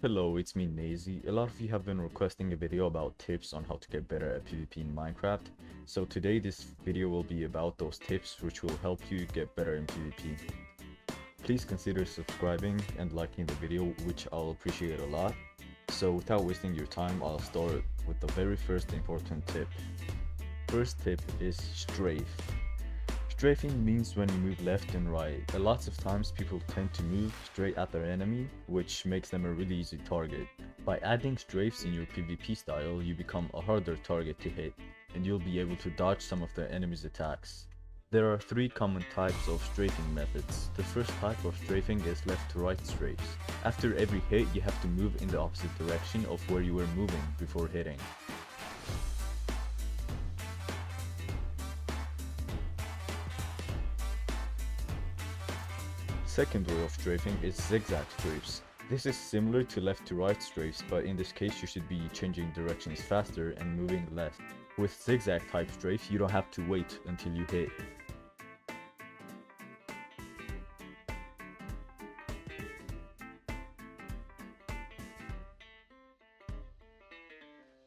Hello, it's me Nazy. A lot of you have been requesting a video about tips on how to get better at PvP in Minecraft. So today this video will be about those tips which will help you get better in PvP. Please consider subscribing and liking the video, which I'll appreciate a lot. So without wasting your time, I'll start with the very first important tip. First tip is strafe. Strafing means when you move left and right. Lots of times people tend to move straight at their enemy, which makes them a really easy target. By adding strafes in your PvP style, you become a harder target to hit, and you'll be able to dodge some of the enemy's attacks. There are three common types of strafing methods. The first type of strafing is left to right strafes. After every hit, you have to move in the opposite direction of where you were moving before hitting. Second way of strafing is zigzag strafes. This is similar to left to right strafes, but in this case you should be changing directions faster and moving left. With zigzag type strafe, you don't have to wait until you hit.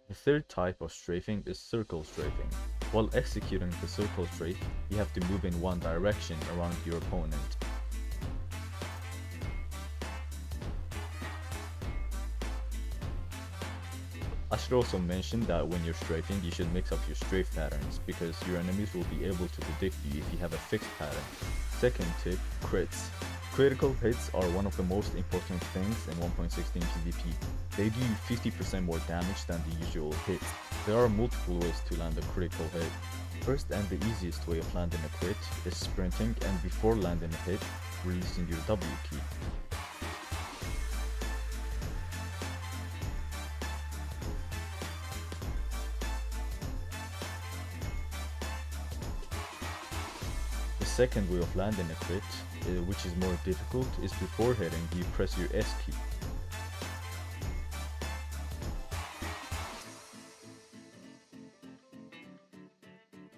The third type of strafing is circle strafing. While executing the circle strafe, you have to move in one direction around your opponent. I should also mention that when you're strafing, you should mix up your strafe patterns, because your enemies will be able to predict you if you have a fixed pattern. Second tip, crits. Critical hits are one of the most important things in 1.16 PvP. They do 50% more damage than the usual hit. There are multiple ways to land a critical hit. First and the easiest way of landing a crit is sprinting, and before landing a hit, releasing your W key. The second way of landing a crit, which is more difficult, is before hitting, you press your S key.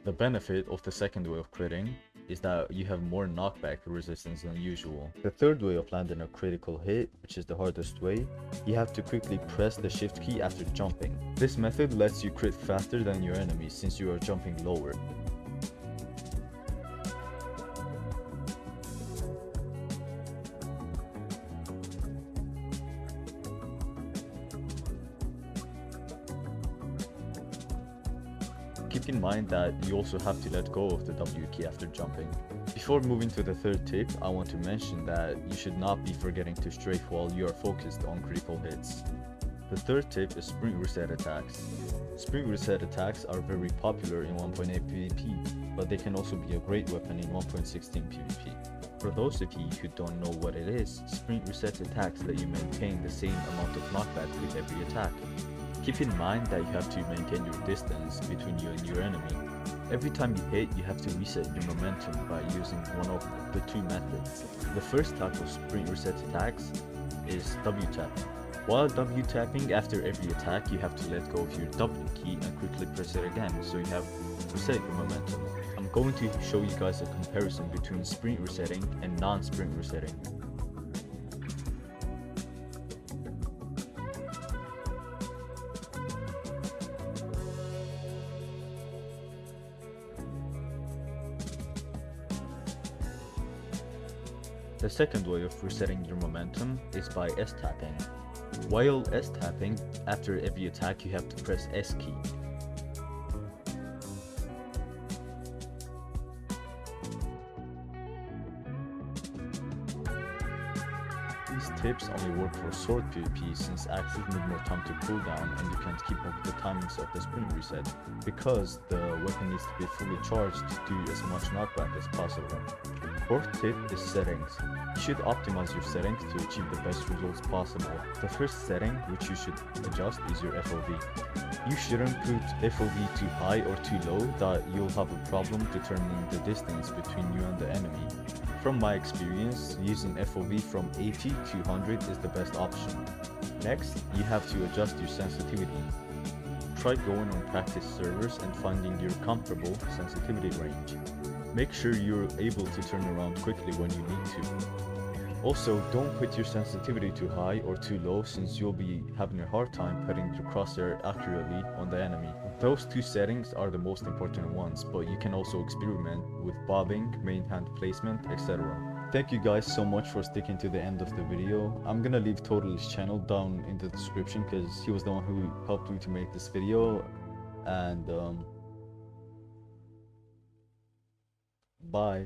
The benefit of the second way of critting is that you have more knockback resistance than usual. The third way of landing a critical hit, which is the hardest way, you have to quickly press the shift key after jumping. This method lets you crit faster than your enemies since you are jumping lower. Keep in mind that you also have to let go of the W key after jumping. Before moving to the third tip, I want to mention that you should not be forgetting to strafe while you are focused on critical hits. The third tip is sprint reset attacks. Sprint reset attacks are very popular in 1.8 PvP, but they can also be a great weapon in 1.16 PvP. For those of you who don't know what it is, sprint reset attacks let you maintain the same amount of knockback with every attack. Keep in mind that you have to maintain your distance between you and your enemy. Every time you hit, you have to reset your momentum by using one of the two methods. The first type of sprint reset attacks is W tapping. While W tapping, after every attack, you have to let go of your W key and quickly press it again, so you have reset your momentum. I'm going to show you guys a comparison between sprint resetting and non-sprint resetting. The second way of resetting your momentum is by S-tapping. While S-tapping, after every attack you have to press S key. These tips only work for sword PvP since axes need more time to cool down and you can't keep up with the timings of the sprint reset, because the weapon needs to be fully charged to do as much knockback as possible. Fourth tip is settings. You should optimize your settings to achieve the best results possible. The first setting which you should adjust is your FOV. You shouldn't put FOV too high or too low that you'll have a problem determining the distance between you and the enemy. From my experience, using FOV from 80 to 100 is the best option. Next, you have to adjust your sensitivity. Try going on practice servers and finding your comfortable sensitivity range. Make sure you're able to turn around quickly when you need to. Also, don't put your sensitivity too high or too low, since you'll be having a hard time putting your crosshair accurately on the enemy. Those two settings are the most important ones, but you can also experiment with bobbing, main hand placement, etc. Thank you guys so much for sticking to the end of the video. I'm gonna leave Total's channel down in the description because he was the one who helped me to make this video. And bye.